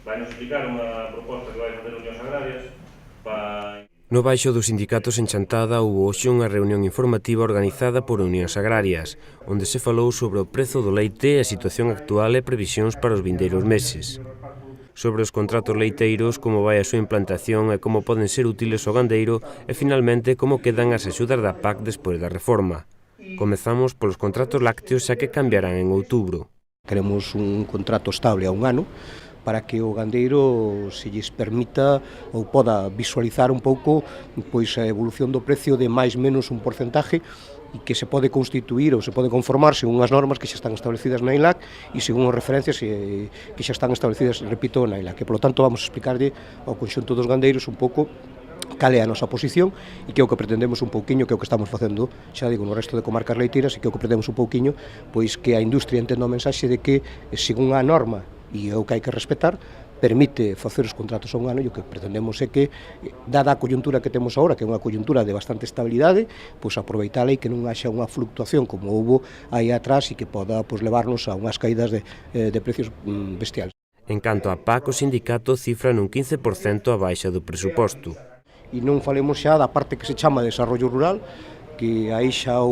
Vai nos explicar unha proposta que vai facer Unións Agrarias para... No baixo dos sindicatos en Chantada houbo hoxe unha reunión informativa organizada por Unións Agrarias, onde se falou sobre o prezo do leite, a situación actual e previsións para os vindeiros meses. Sobre os contratos leiteiros, como vai a súa implantación e como poden ser útiles ao gandeiro e, finalmente, como quedan as axudas da PAC despois da reforma. Comezamos polos contratos lácteos, xa que cambiarán en outubro. Queremos un contrato estable a un ano para que o gandeiro se lles permita ou poda visualizar un pouco pois a evolución do precio de máis menos un porcentaje e que se pode constituir ou se pode conformar según as normas que xa están establecidas na ILAC e según as referencias que xa están establecidas, repito, na ILAC. E, polo tanto, vamos a explicarlle ao conxunto dos gandeiros un pouco cal é a nosa posición e que é o que pretendemos un pouquiño, que é o que estamos facendo, xa digo, no resto de comarcas leiteiras, e que é o que pretendemos un pouquiño, pois que a industria entenda o mensaxe de que, según a norma, e é o que hai que respetar, permite facer os contratos a un ano, e o que pretendemos é que, dada a coyuntura que temos agora, que é unha coyuntura de bastante estabilidade, pois aproveitala e que non haxa unha fluctuación como houbo aí atrás e que poda pois levarnos a unhas caídas de precios bestiales. En canto a PAC, o sindicato cifra nun 15% a baixa do presuposto. E non falemos xa da parte que se chama desarrollo rural, que aí xa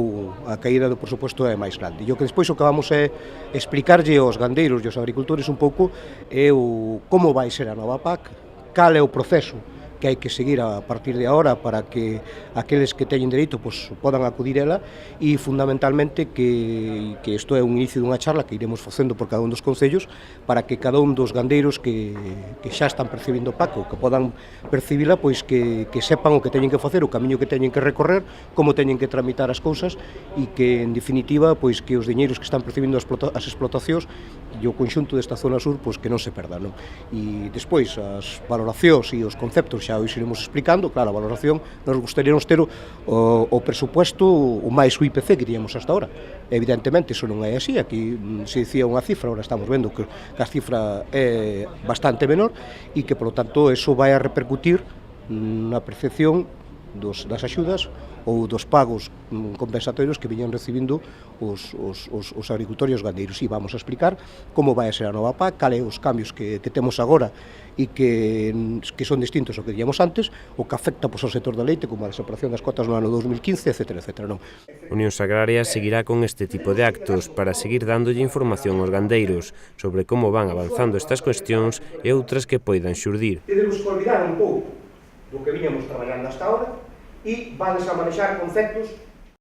a caída do presuposto é máis grande. E o que despois o que vamos é explicarlle aos gandeiros e aos agricultores un pouco é o como vai ser a nova PAC, cal é o proceso que hai que seguir a partir de agora para que aqueles que teñen dereito pois, podan acudir ela e fundamentalmente que isto é un inicio dunha charla que iremos facendo por cada un dos concellos para que cada un dos gandeiros que xa están percibindo PAC ou que podan percibila pois que sepan o que teñen que facer, o camiño que teñen que recorrer, como teñen que tramitar as cousas e que en definitiva pois que os diñeiros que están percibindo as explotacións e o conxunto desta zona sur pois que non se perdan, non? E despois as valoracións e os conceptos xa hoxe iremos explicando. Claro, a valoración nos gustaríamos ter o presupuesto o máis o IPC que tiñamos hasta ahora. Evidentemente, iso non é así. Aquí se dicía unha cifra, ahora estamos vendo que a cifra é bastante menor e que, polo tanto, eso vai a repercutir na percepción das axudas ou dos pagos compensatorios que viñan recibindo os agricultores e os gandeiros. E vamos a explicar como vai a ser a nova PAC, cal é os cambios que temos agora e que son distintos ao que díamos antes, o que afecta pois, ao sector da leite, como a desaparición das cotas no ano 2015, etc. Non? Unións Agrarias seguirá con este tipo de actos para seguir dándolle información aos gandeiros sobre como van avanzando estas cuestións e outras que poidan xurdir. Temos que olvidar un pouco do que viñamos traballando hasta ahora e vades a manexar conceptos